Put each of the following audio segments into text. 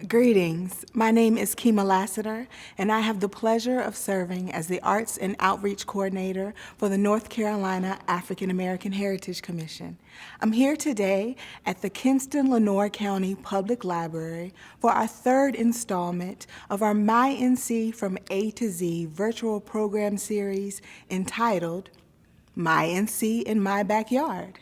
Greetings. My name is Kima Lassiter, and I have the pleasure of serving as the Arts and Outreach Coordinator for the North Carolina African American Heritage Commission. I'm here today at the Kinston-Lenoir County Public Library for our third installment of our My NC from A to Z virtual program series entitled My NC in My Backyard.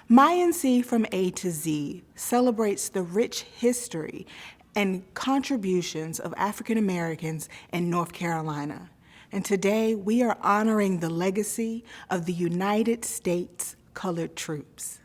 My NC from A to Z celebrates the rich history and contributions of African Americans in North Carolina. And today we are honoring the legacy of the United States Colored Troops.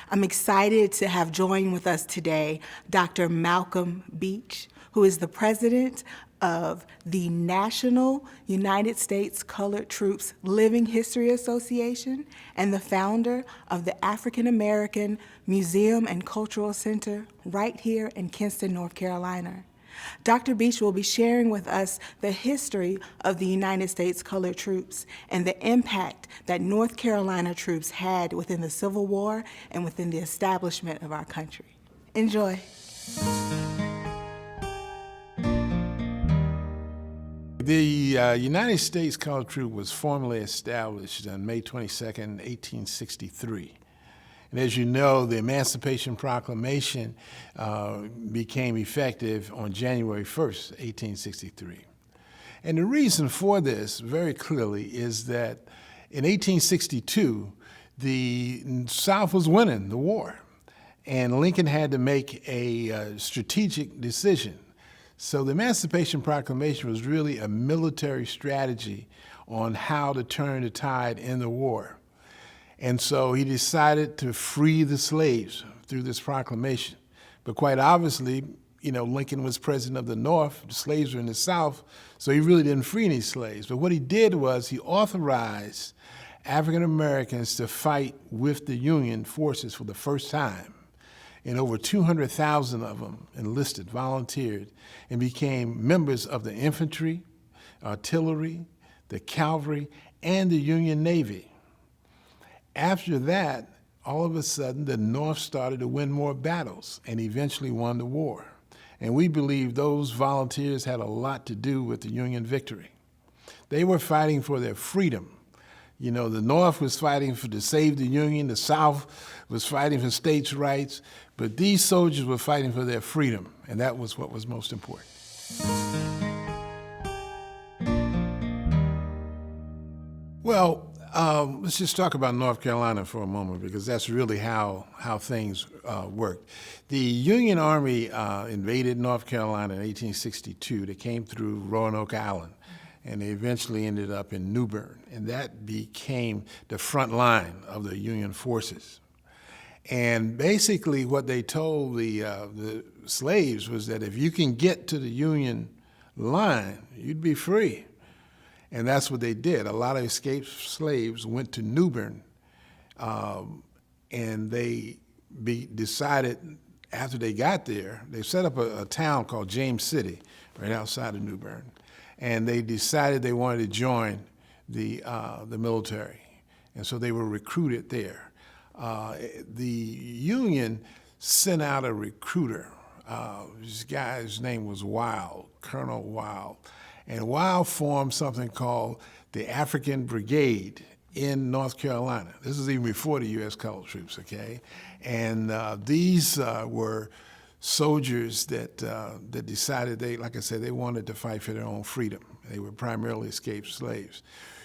I'm excited to have joined with us today Dr. Malcolm Beech, who is the president of the National United States Colored Troops Living History Association and the founder of the African American Museum and Cultural Center right here in Kinston, North Carolina. Dr. Beech will be sharing with us the history of the United States Colored Troops and the impact that North Carolina troops had within the Civil War and within the establishment of our country. Enjoy. The United States Colored Troop was formally established on May 22nd, 1863. And as you know, the Emancipation Proclamation became effective on January 1st, 1863. And the reason for this, very clearly, is that in 1862, the South was winning the war. And Lincoln had to make a strategic decision. So the Emancipation Proclamation was really a military strategy on how to turn the tide in the war. And so he decided to free the slaves through this proclamation. But quite obviously, Lincoln was president of the North, the slaves were in the South, so he really didn't free any slaves. But what he did was he authorized African Americans to fight with the Union forces for the first time. And over 200,000 of them enlisted, volunteered, and became members of the infantry, artillery, the cavalry, and the Union Navy. After that, all of a sudden, the North started to win more battles and eventually won the war. And we believe those volunteers had a lot to do with the Union victory. They were fighting for their freedom. The North was fighting to save the Union, the South was fighting for states' rights, but these soldiers were fighting for their freedom, and that was what was most important. Well, let's just talk about North Carolina for a moment, because that's really how things worked. The Union Army invaded North Carolina in 1862. They came through Roanoke Island, and they eventually ended up in New Bern, and that became the front line of the Union forces. And basically what they told the slaves was that if you can get to the Union line, you'd be free. And that's what they did. A lot of escaped slaves went to New Bern, and they decided after they got there, they set up a town called James City right outside of New Bern. And they decided they wanted to join the military, and so they were recruited there. The Union sent out a recruiter. This guy's name was Wild, Colonel Wild, and Wild formed something called the African Brigade in North Carolina. This is even before the U.S. Colored Troops, okay? And these were soldiers that decided like I said, they wanted to fight for their own freedom. They were primarily escaped slaves.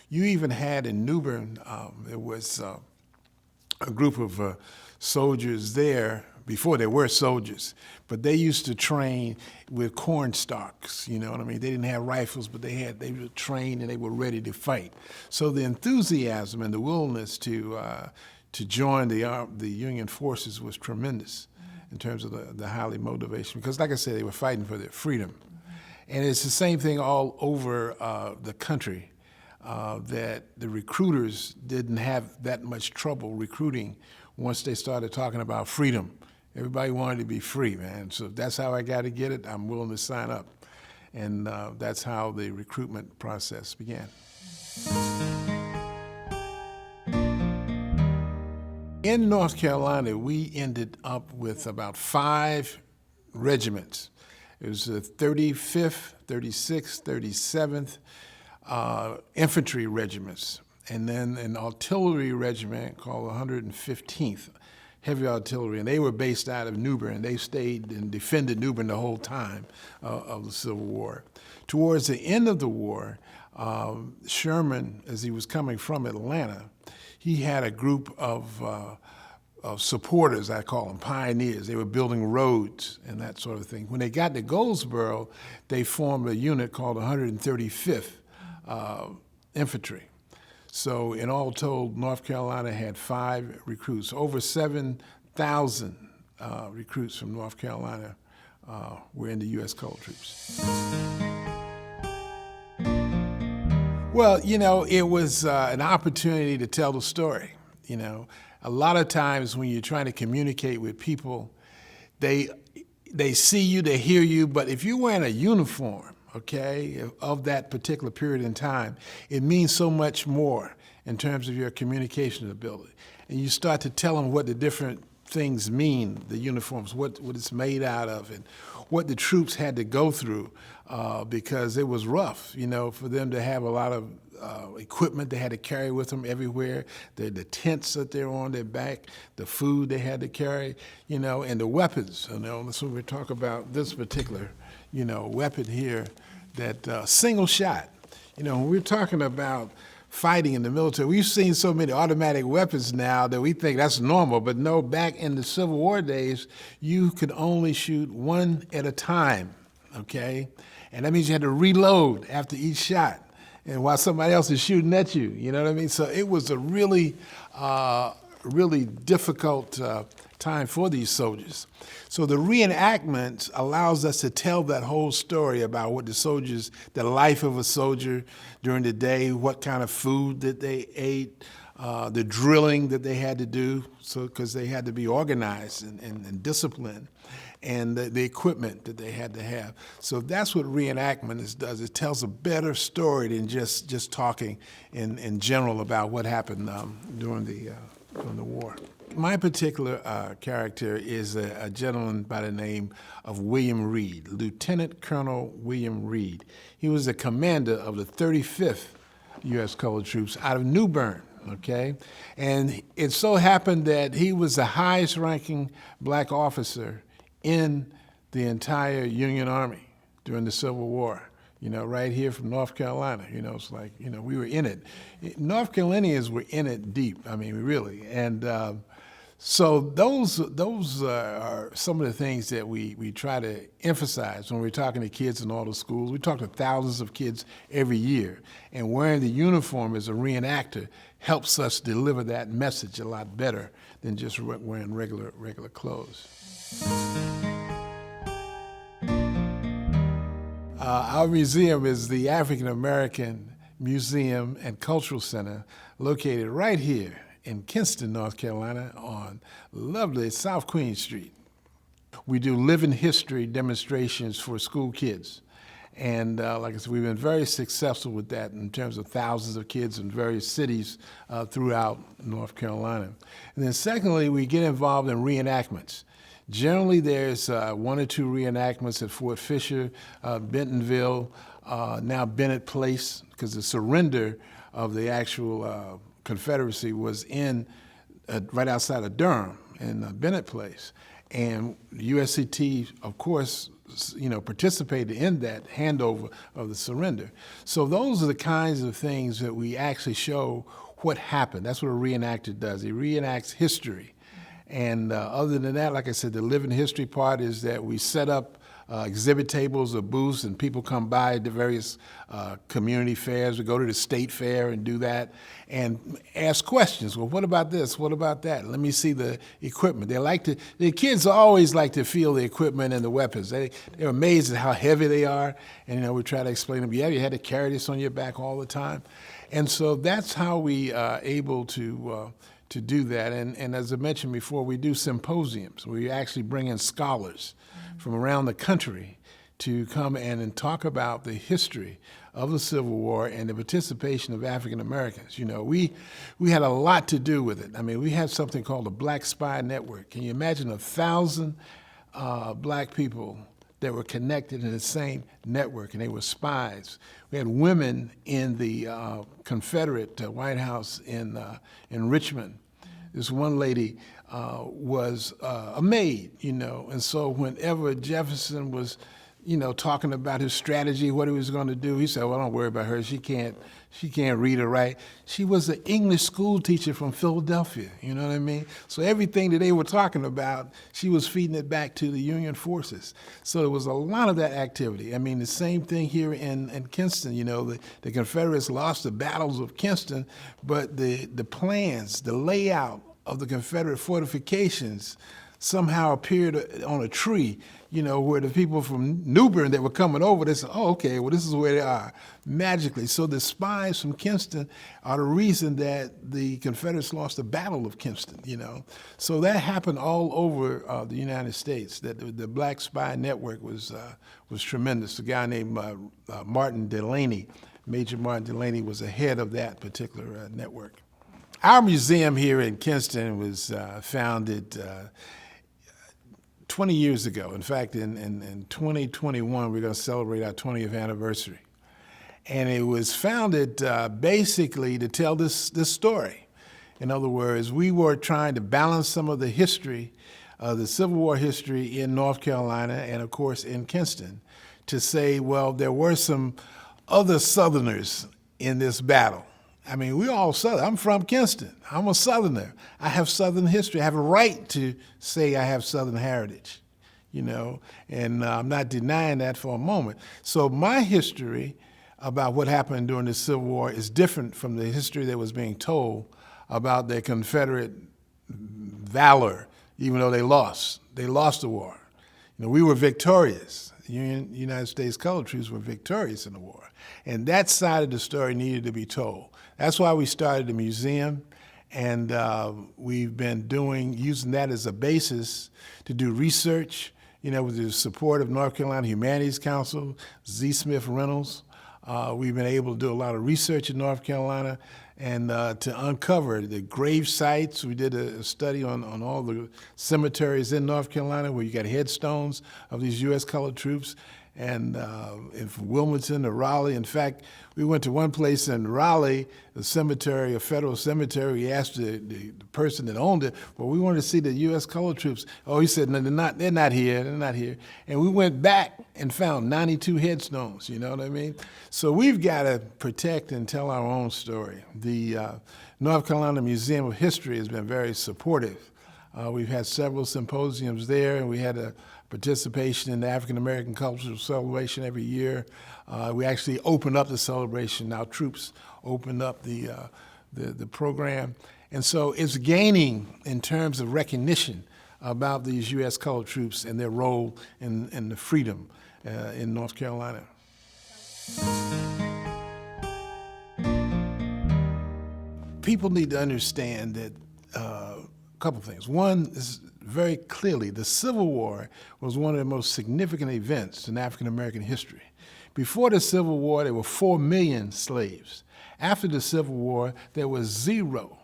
You even had in New Bern, there was a group of soldiers there before they were soldiers, but they used to train with corn stalks, you know what I mean? They didn't have rifles, but they were trained and they were ready to fight. So the enthusiasm and the willingness to join the Union forces was tremendous in terms of the highly motivation, because like I said, they were fighting for their freedom. And it's the same thing all over the country, that the recruiters didn't have that much trouble recruiting once they started talking about freedom. Everybody wanted to be free, man. So if that's how I got to get it, I'm willing to sign up. And that's how the recruitment process began. In North Carolina, we ended up with about 5 regiments It was the 35th, 36th, 37th infantry regiments, and then an artillery regiment called the 115th Heavy Artillery, and they were based out of New Bern. They stayed and defended New Bern the whole time of the Civil War. Towards the end of the war, Sherman, as he was coming from Atlanta, he had a group of supporters, I call them, pioneers. They were building roads and that sort of thing. When they got to Goldsboro, they formed a unit called the 135th Infantry. So in all told, North Carolina had 5 recruits. Over 7,000 recruits from North Carolina were in the U.S. Colored Troops. Well, you know, it was an opportunity to tell the story. You know, a lot of times when you're trying to communicate with people, they see you, they hear you, but if you're wearing a uniform, okay, of that particular period in time, it means so much more in terms of your communication ability. And you start to tell them what the different things mean, the uniforms, what it's made out of, and what the troops had to go through, because it was rough, you know, for them to have a lot of equipment they had to carry with them everywhere, the tents that they were on their back, the food they had to carry, you know, and the weapons. You know, so we talk about this particular, you know, weapon here, that single shot. You know, when we're talking about fighting in the military, we've seen so many automatic weapons now that we think that's normal, but no, back in the Civil War days, you could only shoot one at a time, okay? And that means you had to reload after each shot, and while somebody else is shooting at you, you know what I mean? So it was a really, really difficult time for these soldiers. So the reenactment allows us to tell that whole story about what the soldiers, the life of a soldier during the day, what kind of food that they ate, the drilling that they had to do, so because they had to be organized and disciplined, and the equipment that they had to have. So that's what reenactment does. It tells a better story than just talking in general about what happened during the war. My particular character is a gentleman by the name of William Reed, Lieutenant Colonel William Reed. He was the commander of the 35th U.S. Colored Troops out of New Bern, okay? And it so happened that he was the highest ranking black officer in the entire Union Army during the Civil War. You know, right here from North Carolina. You know, it's like, you know, we were in it. North Carolinians were in it deep, I mean, really. And so those are some of the things that we try to emphasize when we're talking to kids in all the schools. We talk to thousands of kids every year, and wearing the uniform as a reenactor helps us deliver that message a lot better than just wearing regular clothes. Our museum is the African American Museum and Cultural Center, located right here in Kinston, North Carolina, on lovely South Queen Street. We do living history demonstrations for school kids. And like I said, we've been very successful with that in terms of thousands of kids in various cities throughout North Carolina. And then secondly, we get involved in reenactments. Generally, there's 1 or 2 reenactments at Fort Fisher, Bentonville, now Bennett Place, because the surrender of the actual Confederacy was in right outside of Durham in Bennett Place. And USCT, of course, you know, participated in that handover of the surrender. So those are the kinds of things that we actually show what happened. That's what a reenactor does. He reenacts history. And other than that, like I said, the living history part is that we set up exhibit tables or booths, and people come by to various community fairs. We go to the state fair and do that and ask questions. Well, what about this? What about that? Let me see the equipment. The kids always like to feel the equipment and the weapons. They're amazed at how heavy they are. And, you know, we try to explain to them, yeah, you had to carry this on your back all the time. And so that's how we are able to do that. And as I mentioned before, we do symposiums. We actually bring in scholars from around the country to come in and talk about the history of the Civil War and the participation of African Americans. You know, we had a lot to do with it. I mean, we had something called the Black Spy Network. Can you imagine 1,000 black people that were connected in the same network, and they were spies. We had women in the Confederate White House in Richmond. This one lady was a maid, and so whenever Jefferson was, talking about his strategy, what he was going to do, he said, well, don't worry about her. She can't read or write. She was an English school teacher from Philadelphia, you know what I mean? So everything that they were talking about, she was feeding it back to the Union forces. So there was a lot of that activity. I mean, the same thing here in Kinston, the Confederates lost the battles of Kinston, but the plans, the layout of the Confederate fortifications somehow appeared on a tree, where the people from New Bern that were coming over, they said, oh, okay, well, this is where they are, magically. So the spies from Kinston are the reason that the Confederates lost the Battle of Kinston, So that happened all over the United States, that the black spy network was tremendous. A guy named Martin Delaney, Major Martin Delaney, was the head of that particular network. Our museum here in Kinston was founded 20 years ago. In fact, in 2021, we're going to celebrate our 20th anniversary. And it was founded basically to tell this story. In other words, we were trying to balance some of the history, the Civil War history in North Carolina and, of course, in Kinston, to say, well, there were some other Southerners in this battle. I mean, we all Southern. I'm from Kinston. I'm a Southerner. I have Southern history. I have a right to say I have Southern heritage, and I'm not denying that for a moment. So my history about what happened during the Civil War is different from the history that was being told about the Confederate valor, even though they lost. They lost the war. We were victorious. The United States colored troops were victorious in the war. And that side of the story needed to be told. That's why we started the museum, and we've been using that as a basis to do research, with the support of North Carolina Humanities Council, Z. Smith Reynolds. We've been able to do a lot of research in North Carolina and to uncover the grave sites. We did a study on all the cemeteries in North Carolina where you got headstones of these U.S. colored troops, and from Wilmington to Raleigh. In fact, we went to one place in Raleigh, a cemetery, a federal cemetery. We asked the person that owned it, well, we wanted to see the U.S. colored troops. Oh, he said, no, they're not here. And we went back and found 92 headstones, you know what I mean? So we've got to protect and tell our own story. The North Carolina Museum of History has been very supportive. We've had several symposiums there, and we had a participation in the African American Cultural Celebration every year. We actually opened up the celebration. Our troops opened up the program. And so it's gaining in terms of recognition about these U.S. colored troops and their role in the freedom in North Carolina. People need to understand that a couple things. One is very clearly the Civil War was one of the most significant events in African American history. Before the Civil War, there were 4 million slaves. After the Civil War, there was 0.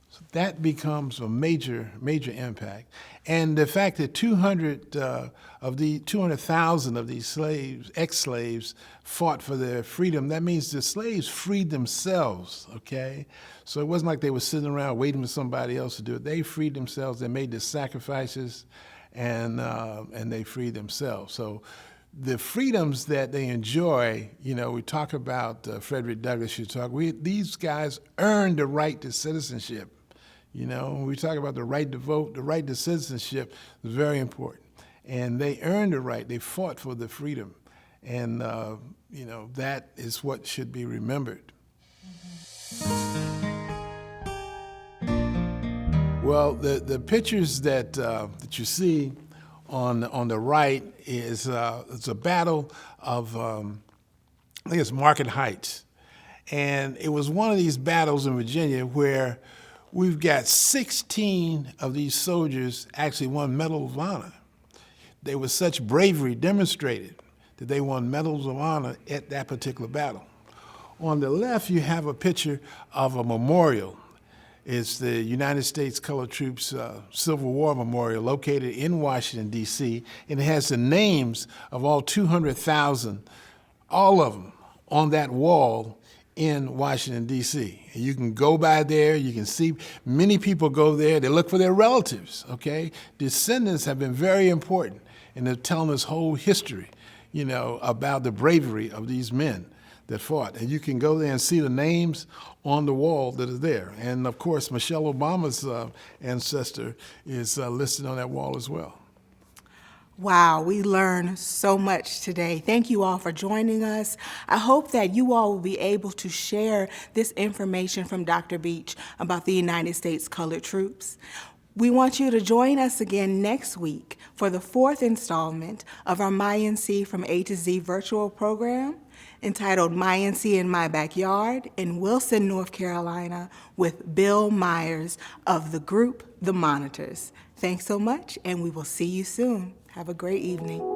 So that becomes a major impact. And the fact that 200,000 of these slaves, ex-slaves, fought for their freedom, that means the slaves freed themselves, okay? So it wasn't like they were sitting around waiting for somebody else to do it. They freed themselves, they made the sacrifices, and they freed themselves. So the freedoms that they enjoy, we talk about Frederick Douglass, these guys earned the right to citizenship. When we talk about the right to vote, the right to citizenship is very important. And they earned the right, they fought for the freedom. And, that is what should be remembered. Well, the pictures that you see on the right is it's a battle of, I think it's Market Heights. And it was one of these battles in Virginia where we've got 16 of these soldiers actually won Medal of Honor. They were such bravery demonstrated that they won Medals of Honor at that particular battle. On the left, you have a picture of a memorial. It's the United States Colored Troops Civil War Memorial located in Washington, D.C., and it has the names of all 200,000, all of them, on that wall in Washington, D.C. And you can go by there, you can see many people go there, they look for their relatives, okay? Descendants have been very important, and they're telling us whole history, you know, about the bravery of these men that fought. And you can go there and see the names on the wall that are there. And of course, Michelle Obama's ancestor is listed on that wall as well. Wow, we learned so much today. Thank you all for joining us. I hope that you all will be able to share this information from Dr. Beech about the United States Colored Troops. We want you to join us again next week for the 4th installment of our MyNC from A to Z virtual program entitled MyNC in My Backyard in Wilson, North Carolina with Bill Myers of the group The Monitors. Thanks so much, and we will see you soon. Have a great evening.